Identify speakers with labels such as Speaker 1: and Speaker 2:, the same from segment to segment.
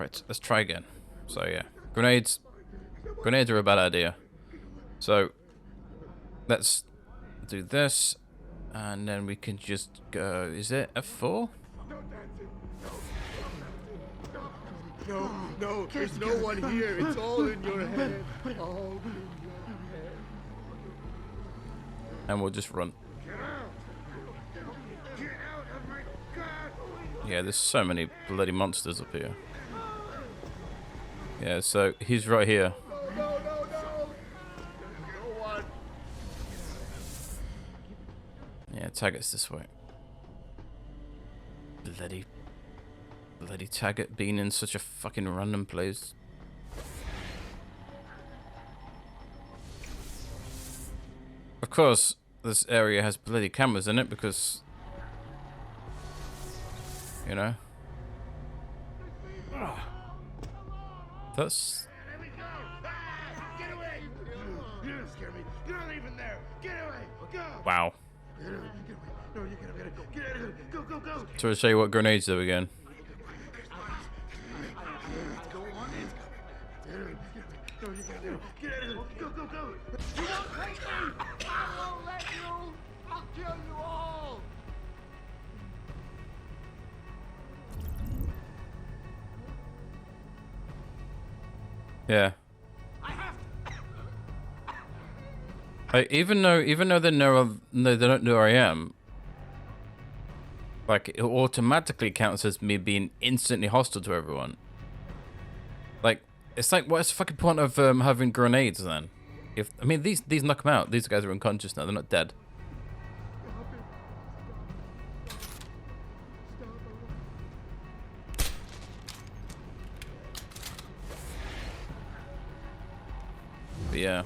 Speaker 1: Right, let's try again. So yeah, grenades are a bad idea. So let's do this, and then we can just go. Is it F4?
Speaker 2: No, there's no one here. It's all in your head. All in your head.
Speaker 1: And we'll just run.
Speaker 2: Get out! Get out of my God!
Speaker 1: Yeah, there's so many bloody monsters up here. Yeah, so he's right here.
Speaker 2: No! No one.
Speaker 1: Yeah, Taggart's this way. Bloody Taggart being in such a fucking random place. Of course, this area has bloody cameras in it because, you know. That's...
Speaker 2: There we go! Ah, get away! You don't scare me. You're not even there. Get away! Go!
Speaker 1: Wow.
Speaker 2: Get away! No, you get away! Get out of here! Go!
Speaker 1: So I'll show you what grenades do again.
Speaker 2: No, you gotta get out of here! Go! You won't take me! I won't let you! I'll kill you all!
Speaker 1: Yeah. Even though they know they don't know who I am, like it automatically counts as me being instantly hostile to everyone. Like it's like what's the fucking point of having grenades then? If I mean these knock them out. These guys are unconscious now. They're not dead. But yeah.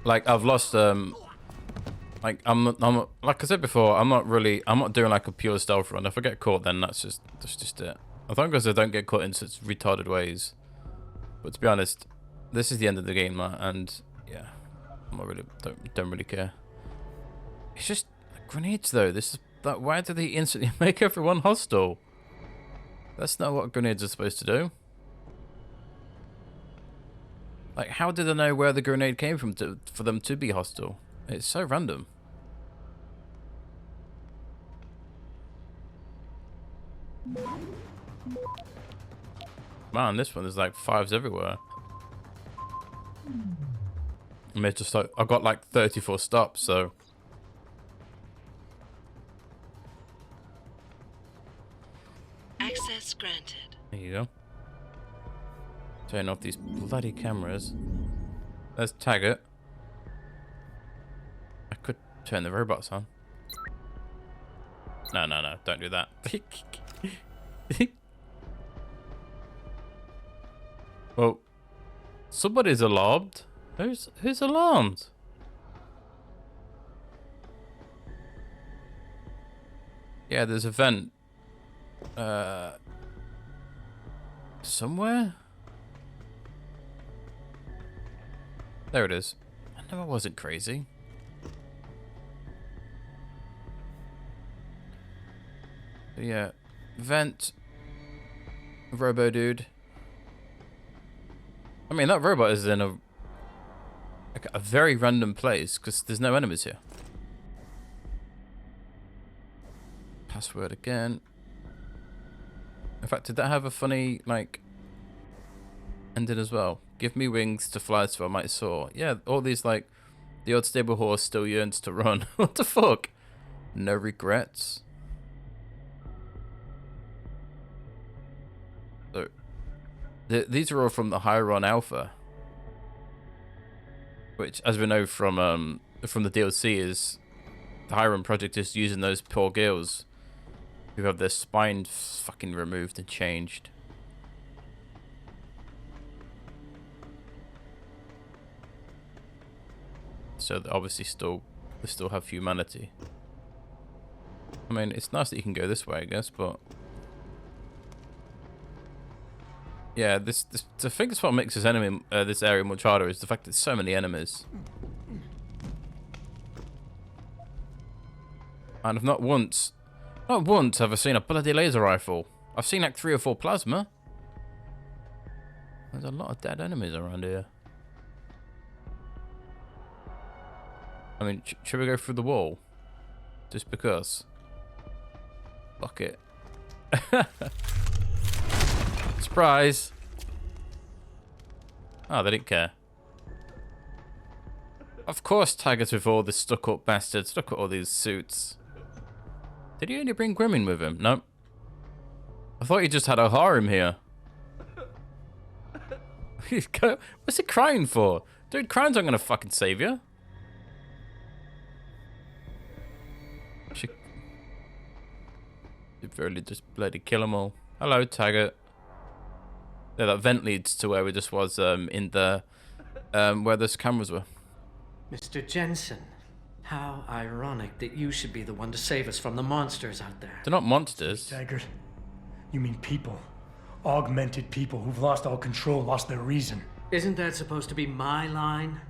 Speaker 1: Like I've lost like I'm like I said before, I'm not doing like a pure stealth run. If I get caught then that's just it. As long as I don't get caught in such retarded ways. But to be honest, this is the end of the game, man, and yeah, I'm not really don't really care. It's just grenades though. This is like why do they instantly make everyone hostile? That's not what grenades are supposed to do. Like, how did I know where the grenade came from for them to be hostile? It's so random. Man, this one there's like fives everywhere. I mean, it's just like I got like 34 stops, so.
Speaker 3: Access granted.
Speaker 1: There you go. Turn off these bloody cameras. Let's tag it. I could turn the robots on. No, don't do that. Well, somebody's alarmed. Who's alarmed? Yeah, there's a vent. Somewhere? There it is. I know I wasn't crazy. But yeah, vent, robo dude. I mean, that robot is in a very random place because there's no enemies here. Password again. In fact, did that have a funny like ending as well? Give me wings to fly so I might soar. Yeah, all these like the odd stable horse still yearns to run. What the fuck? No regrets. So these are all from the Hieron Alpha, which, as we know from the DLC, is the Hieron project is using those poor girls who have their spine fucking removed and changed. So they obviously they still have humanity. I mean, it's nice that you can go this way, I guess, but yeah, I think that's what makes this this area much harder is the fact that there's so many enemies. And I've not once have I seen a bloody laser rifle. I've seen like 3 or 4 plasma. There's a lot of dead enemies around here. I mean, should we go through the wall? Just because. Fuck it. Surprise! Oh, they didn't care. Of course Tiger's with all this stuck-up bastards. Look at all these suits. Did he only bring Grimmin with him? Nope. I thought he just had a harem here. What's he crying for? Dude, crying's not gonna fucking save you. Should really just bloody kill them all. Hello, Taggart. Yeah, that vent leads to where we just was in the where those cameras were.
Speaker 3: Mr. Jensen, how ironic that you should be the one to save us from the monsters out there.
Speaker 1: They're not monsters.
Speaker 4: Taggart, you mean people. Augmented people who've lost all control, lost their reason.
Speaker 3: Isn't that supposed to be my line?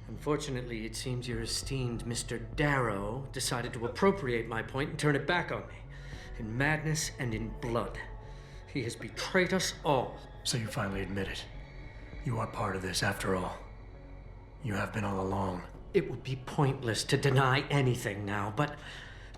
Speaker 3: Unfortunately, it seems your esteemed Mr. Darrow decided to appropriate my point and turn it back on me. In madness and in blood. He has betrayed us all.
Speaker 4: So you finally admit it. You are part of this after all. You have been all along.
Speaker 3: It would be pointless to deny anything now, but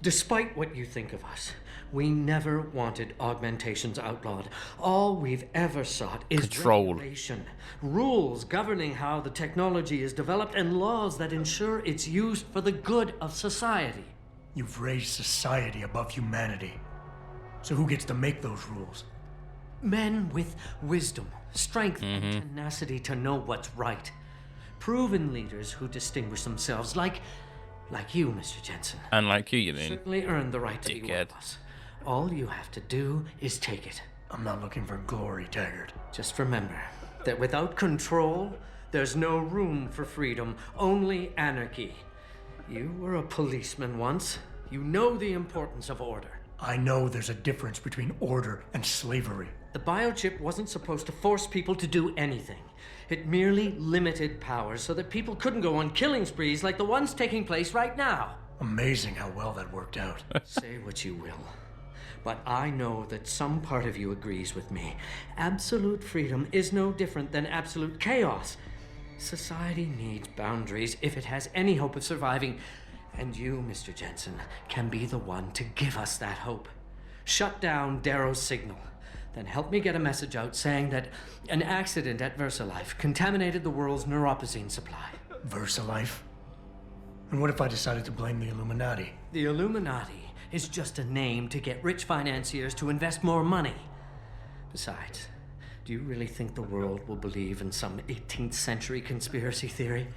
Speaker 3: despite what you think of us, we never wanted augmentations outlawed. All we've ever sought is
Speaker 1: control.
Speaker 3: Regulation, rules governing how the technology is developed, and laws that ensure its use for the good of society.
Speaker 4: You've raised society above humanity. So who gets to make those rules?
Speaker 3: Men with wisdom, strength, and tenacity to know what's right. Proven leaders who distinguish themselves like you, Mr. Jensen.
Speaker 1: And like you mean?
Speaker 3: Certainly earned the right to be one
Speaker 1: Dickhead.
Speaker 3: of us. All you have to do is take it.
Speaker 4: I'm not looking for glory, Taggart.
Speaker 3: Just remember that without control, there's no room for freedom, only anarchy. You were a policeman once. You know the importance of order.
Speaker 4: I know there's a difference between order and slavery.
Speaker 3: The biochip wasn't supposed to force people to do anything. It merely limited powers so that people couldn't go on killing sprees like the ones taking place right now.
Speaker 4: Amazing how well that worked out.
Speaker 3: Say what you will, but I know that some part of you agrees with me. Absolute freedom is no different than absolute chaos. Society needs boundaries if it has any hope of surviving. And you, Mr. Jensen, can be the one to give us that hope. Shut down Darrow's signal. Then help me get a message out saying that an accident at VersaLife contaminated the world's neuropozyne supply.
Speaker 4: VersaLife? And what if I decided to blame the Illuminati?
Speaker 3: The Illuminati is just a name to get rich financiers to invest more money. Besides, do you really think the world will believe in some 18th century conspiracy theory?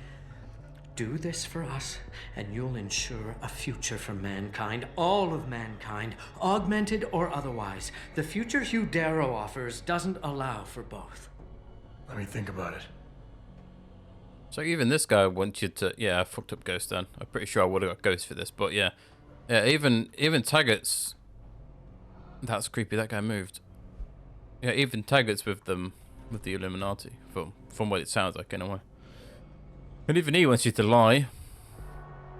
Speaker 3: Do this for us, and you'll ensure a future for mankind, all of mankind, augmented or otherwise. The future Hugh Darrow offers doesn't allow for both.
Speaker 4: Let me think about it.
Speaker 1: So even this guy wants you to... Yeah, I fucked up Ghost then. I'm pretty sure I would have got Ghost for this, but yeah. Yeah, even Taggart's... That's creepy, that guy moved. Yeah, even Taggart's with them, with the Illuminati, from what it sounds like anyway. And even he wants you to lie.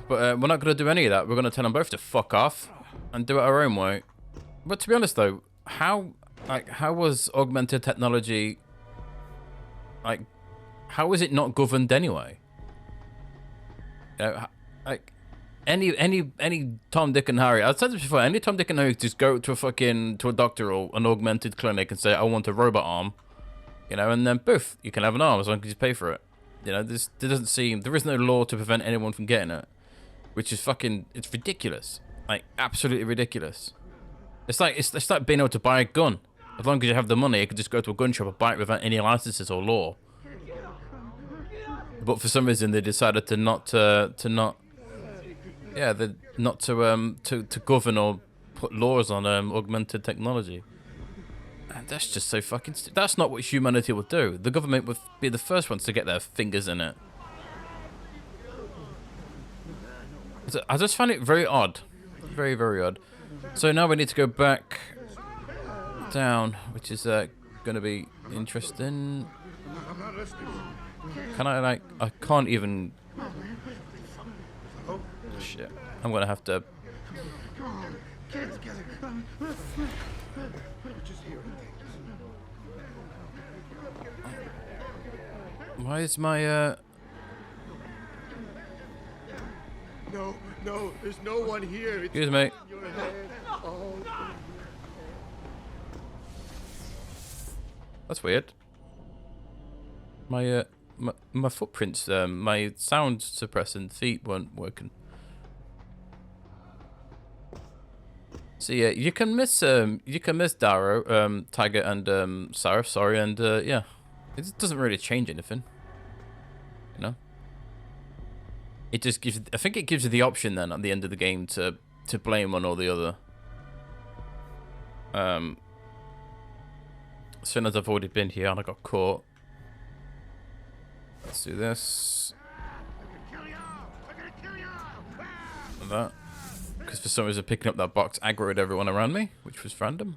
Speaker 1: But we're not going to do any of that. We're going to tell them both to fuck off and do it our own way. But to be honest though, how was augmented technology... how is it not governed anyway? Any Tom, Dick and Harry, I've said this before, any Tom, Dick and Harry just go to a doctor or an augmented clinic and say, I want a robot arm. You know, and then poof, you can have an arm as long as you pay for it. You know, there is no law to prevent anyone from getting it. Which is it's ridiculous. Like, absolutely ridiculous. It's like being able to buy a gun. As long as you have the money, you can just go to a gun shop and buy it without any licenses or law. But for some reason, they decided to govern or put laws on augmented technology. And that's just so fucking stupid. That's not what humanity would do. The government would be the first ones to get their fingers in it. So I just find it very odd. Very, very odd. So now we need to go back down, which is going to be interesting. Can I, I can't even... Shit. I'm going to have to...
Speaker 2: Get it together. Just hear it.
Speaker 1: Why is my
Speaker 2: No, no, there's no one here. It's
Speaker 1: Excuse me.
Speaker 2: your head. Oh.
Speaker 1: That's weird. My my footprints, my sound suppressing feet weren't working. So yeah, you can miss Darrow, Tiger, and Sarah. Sorry, and yeah, it doesn't really change anything. You know, it just gives. I think it gives you the option then at the end of the game to blame one or the other. As soon as I've already been here and I got caught. Let's do this. And that. Because for some reason picking up that box aggroed everyone around me, which was random.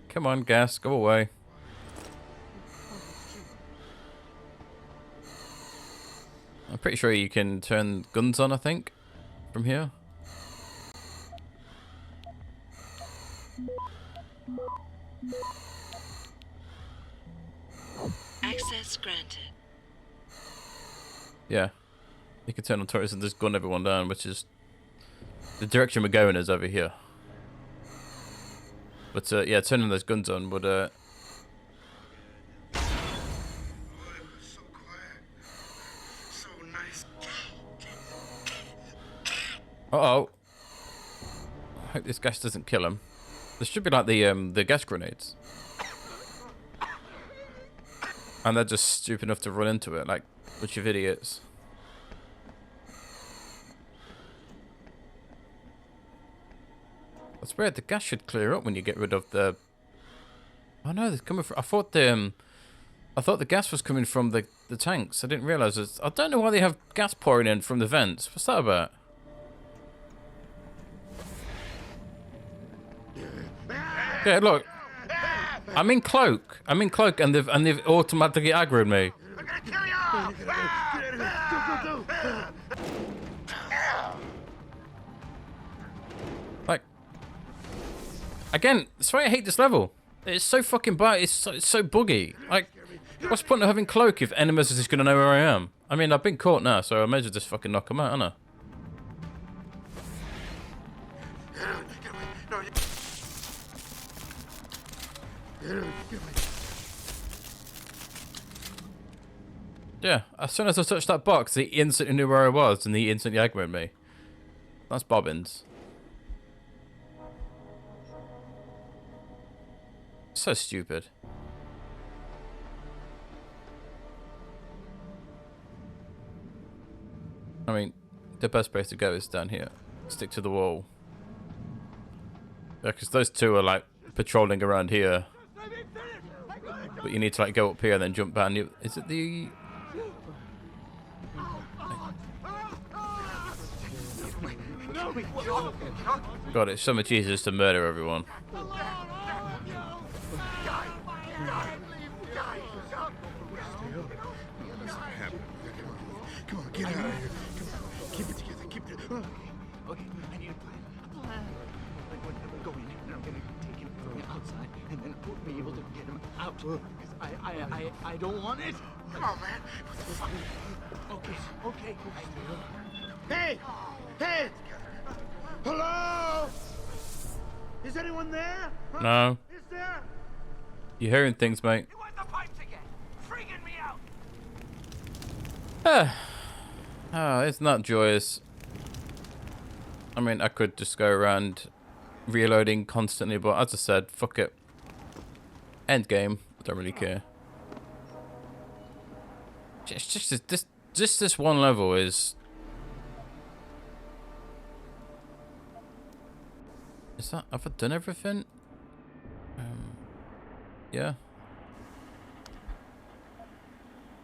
Speaker 1: Come on, gas, go away. I'm pretty sure you can turn guns on, I think, from here.
Speaker 5: Access granted.
Speaker 1: Yeah. You can turn on turrets and just gun everyone down, which is... The direction we're going is over here. But, yeah, turning those guns on would,
Speaker 2: So quiet. So nice.
Speaker 1: Uh-oh. I hope this gas doesn't kill him. This should be like the gas grenades. And they're just stupid enough to run into it, like a bunch of idiots. That's weird, the gas should clear up when you get rid of the... Oh no, they're coming from... I thought the gas was coming from the tanks. I didn't realise it. I don't know why they have gas pouring in from the vents. What's that about? Yeah, look. I'm in cloak, and they've automatically aggroed me.
Speaker 2: I'm gonna kill you! Get out of here! Go, go, go!
Speaker 1: Like, again, that's why I hate this level. It's so fucking bad. It's so buggy. Like, what's the point of having cloak if enemies are just gonna know where I am? I mean, I've been caught now, so I may as well just fucking knock them out, haven't I? Yeah, as soon as I touched that box, he instantly knew where I was, and he instantly aggroed me. That's bobbins. So stupid. I mean, the best place to go is down here. Stick to the wall. Yeah, because those two are like patrolling around here. But you need to like go up here and then jump down. Is it the... God, it's so much easier just to murder everyone.
Speaker 2: Come on, get out of here. Come on. Keep it together. Keep it.
Speaker 6: Okay, I need a plan. A plan. Like when I go in and I'm gonna take him from the outside and then we'll be able to get him out. Because I don't want it.
Speaker 2: Come on, man. What the fuck?
Speaker 6: Okay.
Speaker 2: Hey! Hey! Hello? Is anyone there? Huh?
Speaker 1: No.
Speaker 2: Is there?
Speaker 1: You're hearing things, mate.
Speaker 6: You want the pipes again? Freaking me out.
Speaker 1: Oh, it's not joyous. I mean, I could just go around reloading constantly, but as I said, fuck it. End game. I don't really care. It's just this one level is... Is that... Have I done everything? Yeah.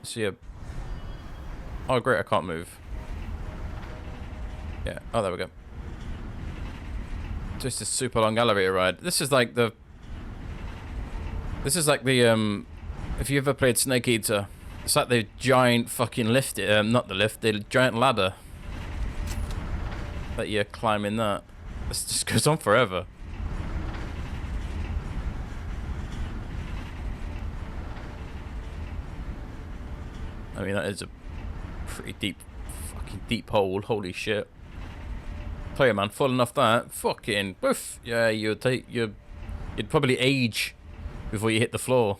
Speaker 1: See a... Oh great, I can't move. Yeah, oh there we go. Just a super long elevator ride. This is like the... If you ever played Snake Eater, It's like the giant fucking lift, not the lift, the giant ladder. That you're climbing that. This just goes on forever. I mean, that is a pretty fucking deep hole. Holy shit. Tell you, man, falling off that, fucking, woof. Yeah, you'd probably age before you hit the floor.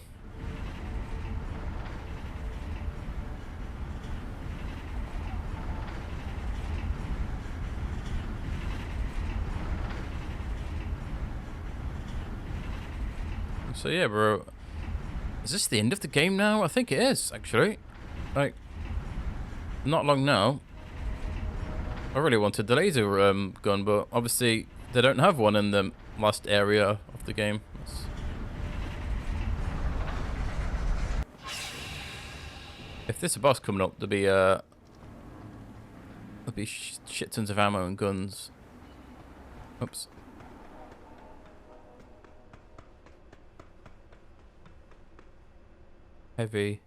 Speaker 1: So yeah, bro. Is this the end of the game now? I think it is, actually. Like, not long now. I really wanted the laser gun, but obviously they don't have one in the last area of the game. If there's a boss coming up, there'll be shit tons of ammo and guns. Oops. Heavy.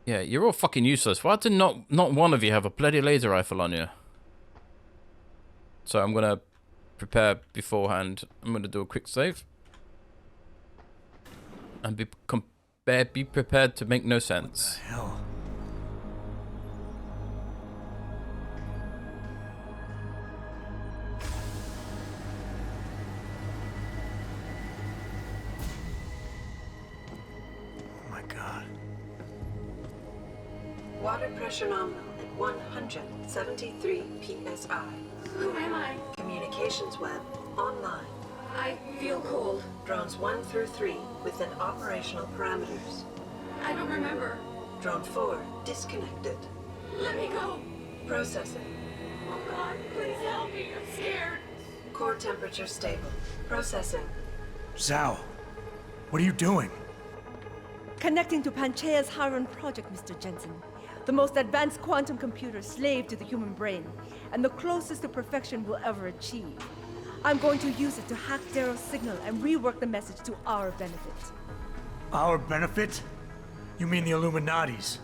Speaker 1: Yeah, you're all fucking useless. Why did not one of you have a bloody laser rifle on you? So I'm gonna prepare beforehand. I'm gonna do a quick save. And be prepared to make no sense.
Speaker 4: What the hell? Oh my God.
Speaker 7: Water pressure nominal at 173 psi.
Speaker 8: Who am I?
Speaker 7: Communications web online.
Speaker 8: I feel cold.
Speaker 7: Drones 1 through 3 within operational parameters.
Speaker 8: I don't remember.
Speaker 7: Drone 4 disconnected.
Speaker 8: Let me go.
Speaker 7: Processing.
Speaker 8: Oh God, please help me. I'm scared.
Speaker 7: Core temperature stable. Processing.
Speaker 4: Zhao, what are you doing?
Speaker 9: Connecting to Panchaea's Hiron project, Mr. Jensen. The most advanced quantum computer slave to the human brain, and the closest to perfection we'll ever achieve. I'm going to use it to hack Darrow's signal and rework the message to our benefit.
Speaker 4: Our benefit? You mean the Illuminati's?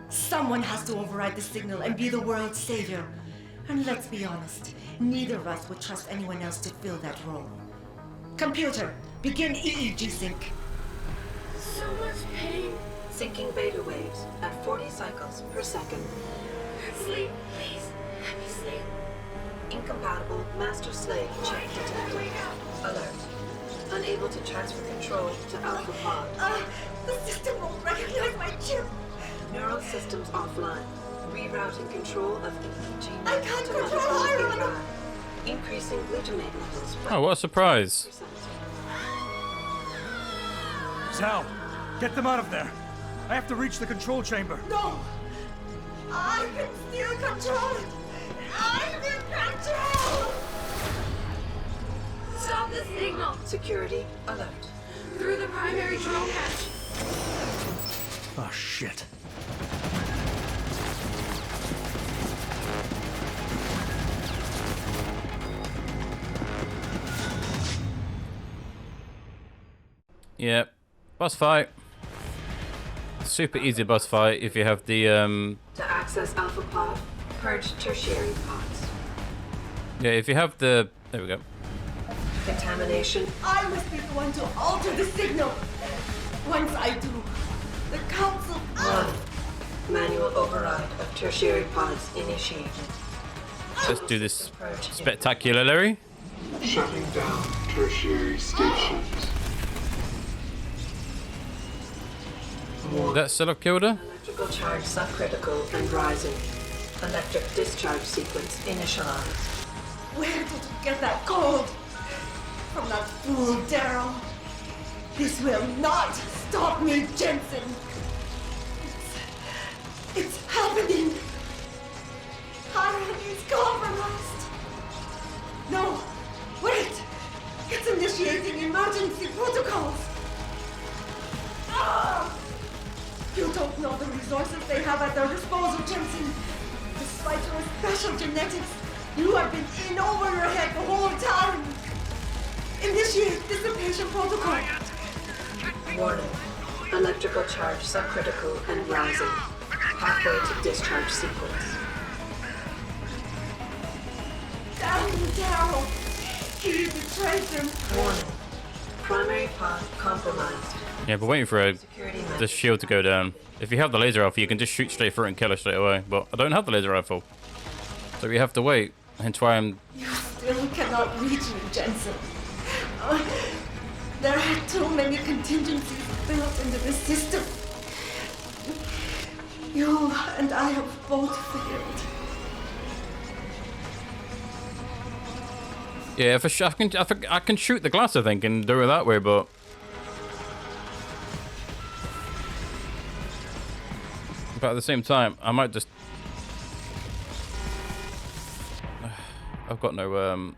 Speaker 9: Someone has to override the signal and be the world's savior. And let's be honest, neither of us would trust anyone else to fill that role. Computer, begin EEG sync.
Speaker 8: So much pain.
Speaker 7: Syncing beta waves at 40 cycles per second.
Speaker 8: Sleep, please. Let me sleep.
Speaker 7: Incompatible master-slave check detected. Alert. Unable to transfer control to Alpha Pod.
Speaker 9: The system won't recognize my chip.
Speaker 7: Neural systems offline. Rerouting control of EEG
Speaker 9: I can't
Speaker 7: to
Speaker 9: control
Speaker 7: modified
Speaker 9: Iron.
Speaker 7: drive. Increasing glutamate levels. by
Speaker 1: Oh, what a surprise.
Speaker 7: 50%.
Speaker 4: Zhao, get them out of there. I have to reach the control chamber.
Speaker 9: No! I can still control it! I'm in control!
Speaker 8: Stop the signal.
Speaker 7: Security alert.
Speaker 8: Through the primary drone hatch.
Speaker 4: Oh, shit.
Speaker 1: Yep. Boss fight. Super easy boss fight if you have the
Speaker 7: To access Alpha Pod, purge tertiary pods.
Speaker 1: yeah, if you have the there we go.
Speaker 7: Contamination.
Speaker 9: I must be the one to alter the signal! Once I do, the council...
Speaker 7: 1. Manual override of tertiary pods initiated.
Speaker 1: Let's do this
Speaker 7: Purge
Speaker 1: spectacularly.
Speaker 2: Shutting down tertiary stations.
Speaker 1: That still have killed her?
Speaker 7: Electrical charge subcritical and rising. Electric discharge sequence initialized.
Speaker 9: Where did you get that gold? From that fool Darrow. This will not stop me, Jensen. It's happening. Hiron is compromised. No, wait. It's initiating emergency protocols. Ah! You don't know the resources they have at their disposal, Jensen. Despite your special artificial genetics. You have been in over your head the whole time. Initiate dissipation protocol.
Speaker 7: Warning. Electrical charge subcritical and rising. Halfway to discharge sequence.
Speaker 9: Damn you, Daryl. He betrayed them.
Speaker 7: Warning. Primary pod compromised.
Speaker 1: Yeah, but waiting for
Speaker 7: Security
Speaker 1: the shield to go down. If you have the laser rifle, you can just shoot straight through it and kill her straight away. But I don't have the laser rifle, so we have to wait. Hence why I'm.
Speaker 9: You still cannot reach me, Jensen. There are too many contingencies built into the system. You and I have both failed.
Speaker 1: Yeah, I can shoot the glass, I think, and do it that way, but. But at the same time, I might just. I've got no Oh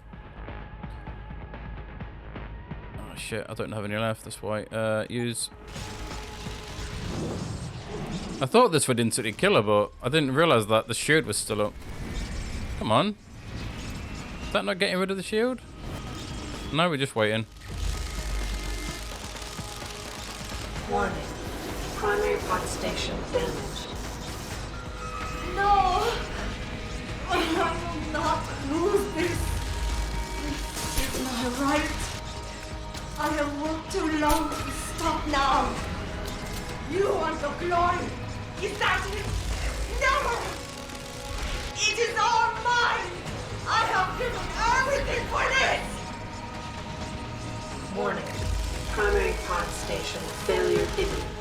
Speaker 1: shit! I don't have any left. That's why. Use. I thought this would instantly kill her, but I didn't realize that the shield was still up. Come on. Is that not getting rid of the shield? No, we're just waiting.
Speaker 7: Warning. Primary pod station damaged.
Speaker 9: No! I will not lose this. This is my right. I have worked too long to stop now. You want your glory. Is that it? Never! It is all mine! I have given everything for this!
Speaker 7: Warning. Primary pod station failure imminent.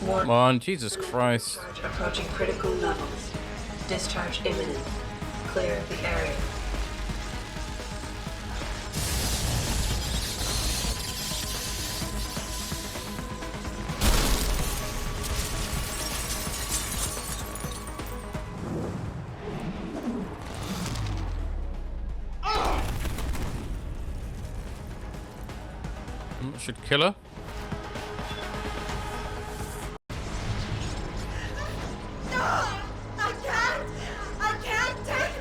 Speaker 1: Come on, Jesus Christ.
Speaker 7: Discharge approaching critical levels. Discharge imminent. Clear the area.
Speaker 1: Should kill her.
Speaker 9: I can't take.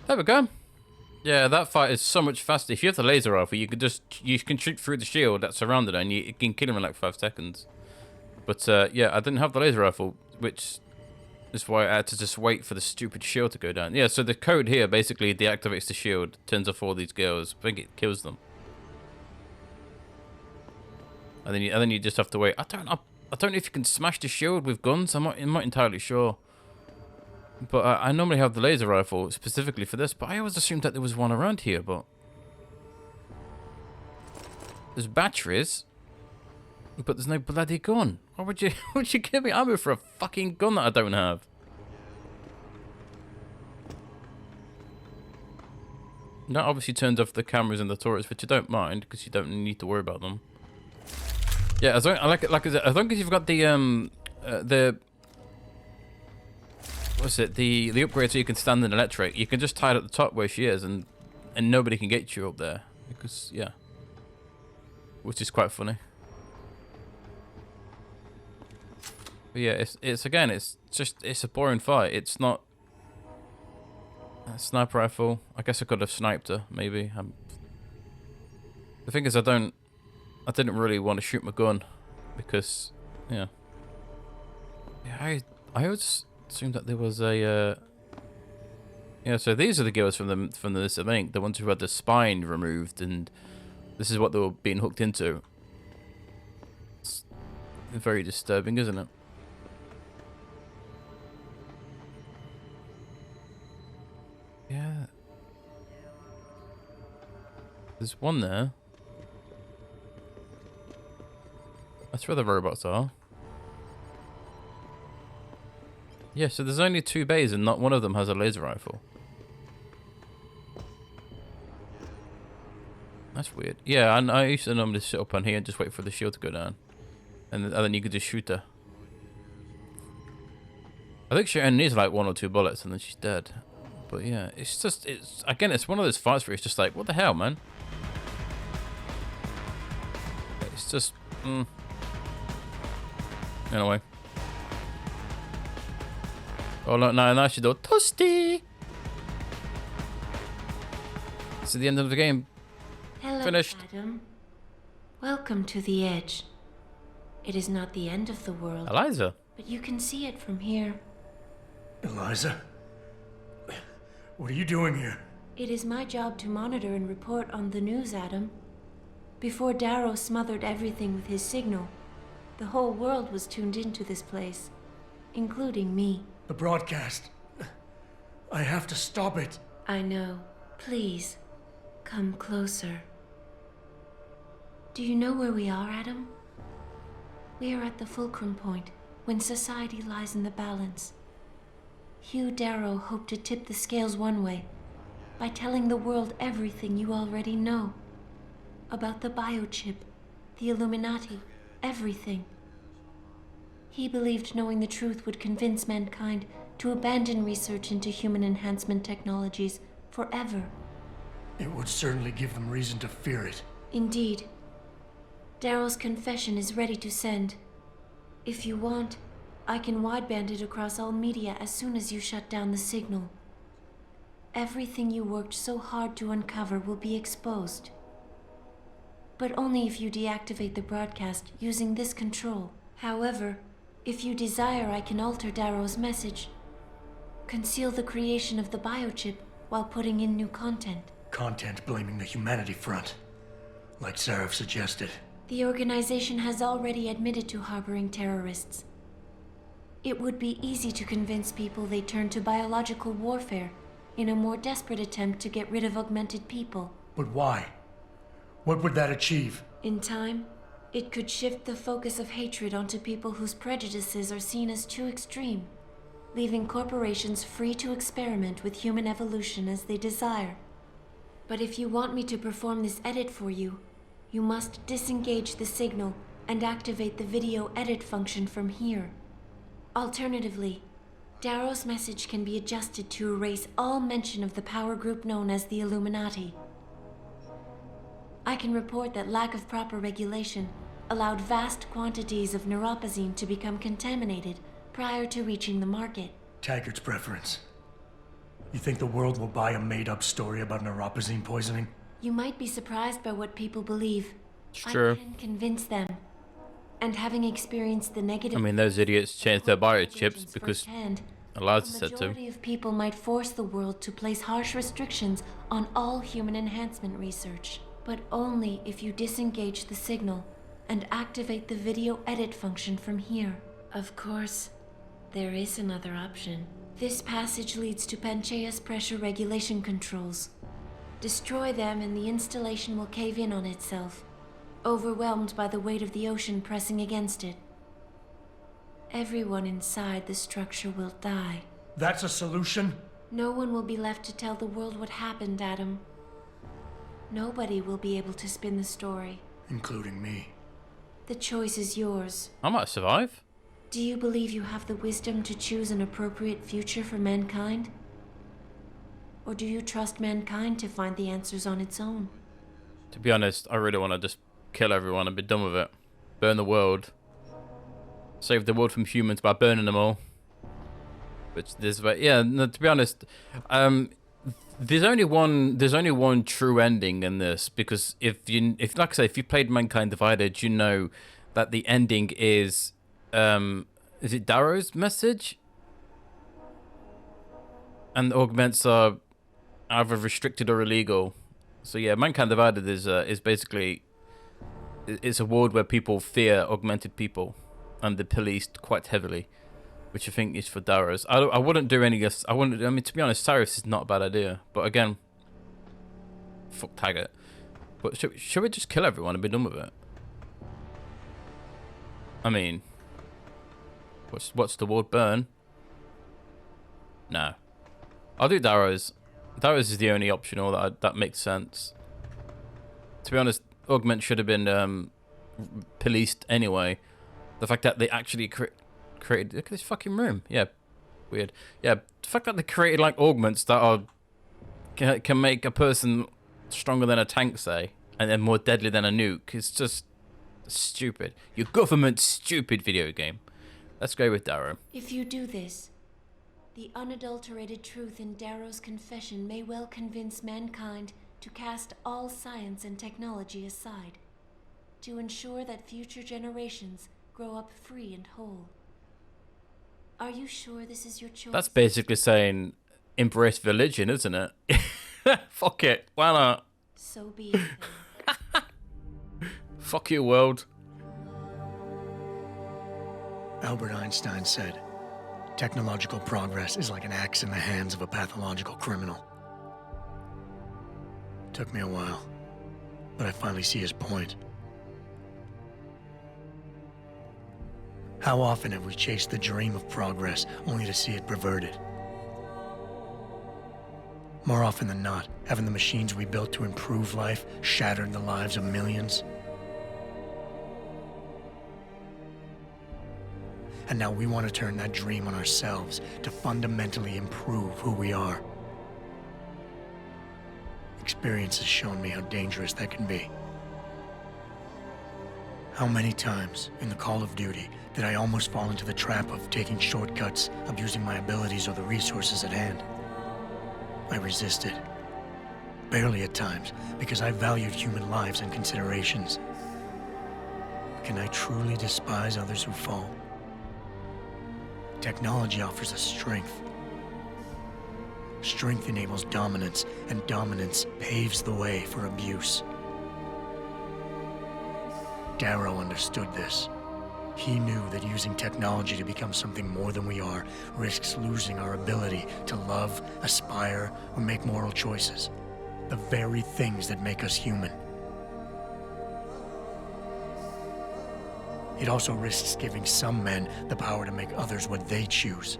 Speaker 1: There we go. Yeah, that fight is so much faster. If you have the laser rifle, you can shoot through the shield that's surrounded her, and you can kill him in like 5 seconds. But yeah, I didn't have the laser rifle, which is why I had to just wait for the stupid shield to go down. Yeah, so the code here basically deactivates the shield, turns off all these girls. I think it kills them, and then you just have to wait. I don't know if you can smash the shield with guns. I'm not entirely sure. But I normally have the laser rifle specifically for this, but I always assumed that there was one around here, but... There's batteries, but there's no bloody gun. Why would you give me ammo for a fucking gun that I don't have? That obviously turns off the cameras and the turrets, which you don't mind, because you don't need to worry about them. Yeah, as long as you've got the what's it? The upgrade so you can stand in electric. You can just tie it at the top where she is, and nobody can get you up there because yeah, which is quite funny. But yeah, it's a boring fight. It's not a sniper rifle. I guess I could have sniped her maybe. The thing is, I didn't really want to shoot my gun because yeah, I always assumed that there was a yeah, so these are the girls from the Deus Ex, the ones who had the spine removed, and this is what they were being hooked into. It's very disturbing, isn't it? Yeah, there's one there. That's where the robots are. Yeah, so there's only 2 bays and not one of them has a laser rifle. That's weird. Yeah, and I used to normally sit up on here and just wait for the shield to go down. And then you could just shoot her. I think she only needs like 1 or 2 bullets and then she's dead. But yeah, it's just, again, it's one of those fights where it's just like, what the hell, man? It's just, Anyway. Oh, look, now she's all toasty. This is the end of the game.
Speaker 8: Hello,
Speaker 1: Finished.
Speaker 8: Adam. Welcome to the edge. It is not the end of the world,
Speaker 1: Eliza.
Speaker 8: but you can see it from here.
Speaker 4: Eliza? What are you doing here?
Speaker 8: It is my job to monitor and report on the news, Adam. Before Darrow smothered everything with his signal, the whole world was tuned into this place, including me.
Speaker 4: The broadcast. I have to stop it.
Speaker 8: I know. Please, come closer. Do you know where we are, Adam? We are at the fulcrum point, when society lies in the balance. Hugh Darrow hoped to tip the scales one way, by telling the world everything you already know. About the biochip, the Illuminati, everything. He believed knowing the truth would convince mankind to abandon research into human enhancement technologies forever.
Speaker 4: It would certainly give them reason to fear it.
Speaker 8: Indeed. Darrow's confession is ready to send. If you want, I can wideband it across all media as soon as you shut down the signal. Everything you worked so hard to uncover will be exposed. But only if you deactivate the broadcast using this control. However, if you desire, I can alter Darrow's message. Conceal the creation of the biochip while putting in new content.
Speaker 4: Content blaming the Humanity Front. Like Sarah suggested.
Speaker 8: The organization has already admitted to harboring terrorists. It would be easy to convince people they turn to biological warfare in a more desperate attempt to get rid of augmented people.
Speaker 4: But why? What would that achieve?
Speaker 8: In time, it could shift the focus of hatred onto people whose prejudices are seen as too extreme, leaving corporations free to experiment with human evolution as they desire. But if you want me to perform this edit for you, you must disengage the signal and activate the video edit function from here. Alternatively, Darrow's message can be adjusted to erase all mention of the power group known as the Illuminati. I can report that lack of proper regulation allowed vast quantities of neuropozyne to become contaminated prior to reaching the market.
Speaker 4: Taggart's preference. You think the world will buy a made-up story about neuropozyne poisoning?
Speaker 8: You might be surprised by what people believe.
Speaker 1: It's true.
Speaker 8: I can convince them. And having experienced the negative...
Speaker 1: I mean, those idiots changed their biochips because Eliza
Speaker 8: the
Speaker 1: said to.
Speaker 8: majority of people might force the world to place harsh restrictions on all human enhancement research. But only if you disengage the signal and activate the video edit function from here. Of course, there is another option. This passage leads to Panchaea's pressure regulation controls. Destroy them and the installation will cave in on itself, overwhelmed by the weight of the ocean pressing against it. Everyone inside the structure will die.
Speaker 4: That's a solution?
Speaker 8: No one will be left to tell the world what happened, Adam. Nobody will be able to spin the story.
Speaker 4: Including me.
Speaker 8: The choice is yours.
Speaker 1: I might survive.
Speaker 8: Do you believe you have the wisdom to choose an appropriate future for mankind? Or do you trust mankind to find the answers on its own?
Speaker 1: To be honest, I really want to just kill everyone and be done with it. Burn the world. Save the world from humans by burning them all. Which this way, yeah. No, to be honest, there's only one true ending in this, because if like I say, if you played Mankind Divided, you know that the ending is it Darrow's message? And the augments are either restricted or illegal. So yeah, Mankind Divided is basically it's a world where people fear augmented people and they're policed quite heavily, which I think is for Darrow's. I wouldn't do any. I mean, to be honest, Cyrus is not a bad idea. But again, fuck Taggart. But should we just kill everyone and be done with it? I mean, what's the world burn? No, I'll do Darrow's. Darrow's is the only optional that makes sense. to be honest, Augment should have been policed anyway. The fact that they actually created... Look at this fucking room. Yeah, weird. Yeah, the fact that they created, like, augments that are... Can make a person stronger than a tank, say, and then more deadly than a nuke. It's just stupid. Your government's stupid video game. Let's go with Darrow.
Speaker 8: If you do this, the unadulterated truth in Darrow's confession may well convince mankind to cast all science and technology aside, to ensure that future generations grow up free and whole. Are you sure this is your choice?
Speaker 1: That's basically saying embrace religion, isn't it? Fuck it. Why not?
Speaker 8: So be it then.
Speaker 1: Fuck you, world.
Speaker 4: Albert Einstein said, technological progress is like an axe in the hands of a pathological criminal. Took me a while, but I finally see his point. How often have we chased the dream of progress only to see it perverted? More often than not, haven't the machines we built to improve life shattered the lives of millions? And now we want to turn that dream on ourselves to fundamentally improve who we are. Experience has shown me how dangerous that can be. How many times in the Call of Duty did I almost fall into the trap of taking shortcuts, abusing my abilities or the resources at hand? I resisted. Barely at times, because I valued human lives and considerations. Can I truly despise others who fall? Technology offers us strength. Strength enables dominance, and dominance paves the way for abuse. Darrow understood this. He knew that using technology to become something more than we are risks losing our ability to love, aspire, or make moral choices. The very things that make us human. It also risks giving some men the power to make others what they choose,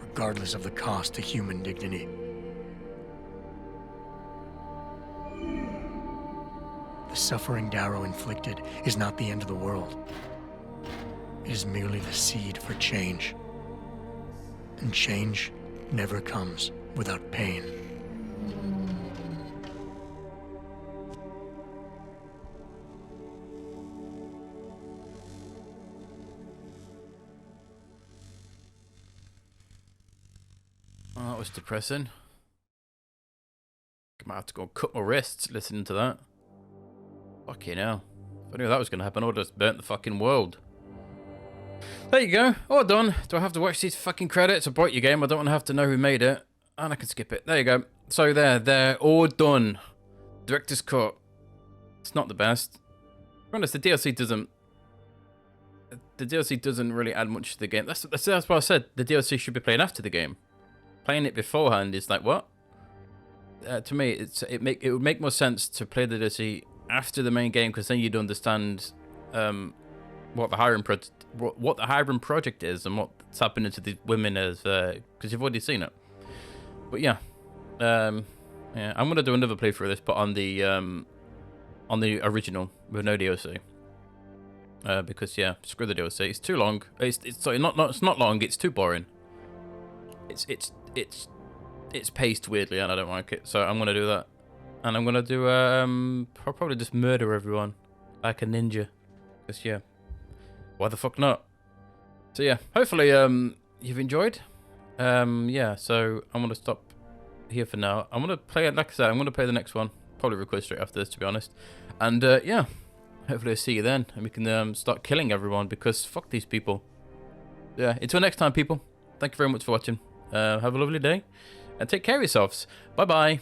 Speaker 4: regardless of the cost to human dignity. The suffering Darrow inflicted is not the end of the world. It is merely the seed for change. And change never comes without pain.
Speaker 1: Oh, that was depressing. I might have to go cut my wrists listening to that. Fucking hell. If I knew that was going to happen, I would have just burnt the fucking world. There you go. All done. Do I have to watch these fucking credits? I bought your game. I don't want to have to know who made it. And I can skip it. There you go. So they're all done. Director's cut. It's not the best. To be honest, the DLC doesn't really add much to the game. That's what I said. The DLC should be playing after the game. Playing it beforehand is like, what? To me, it would make more sense to play the DLC after the main game, because then you'd understand what the hiring project is and what's happening to these women as because you've already seen it. But yeah, I'm gonna do another playthrough of this, but on the original with no DLC. Because yeah, screw the DLC. It's too long. It's not long. It's too boring. It's paced weirdly, and I don't like it. So I'm gonna do that, and I'm gonna do I'll probably just murder everyone like a ninja. Cause yeah, why the fuck not? So yeah, hopefully you've enjoyed. Yeah, so I'm gonna stop here for now. I'm gonna play it, like I said, I'm gonna play the next one. Probably record straight after this, to be honest. And yeah, hopefully I'll see you then, and we can start killing everyone, because fuck these people. Yeah, until next time, people. Thank you very much for watching. Have a lovely day, and take care of yourselves. Bye bye.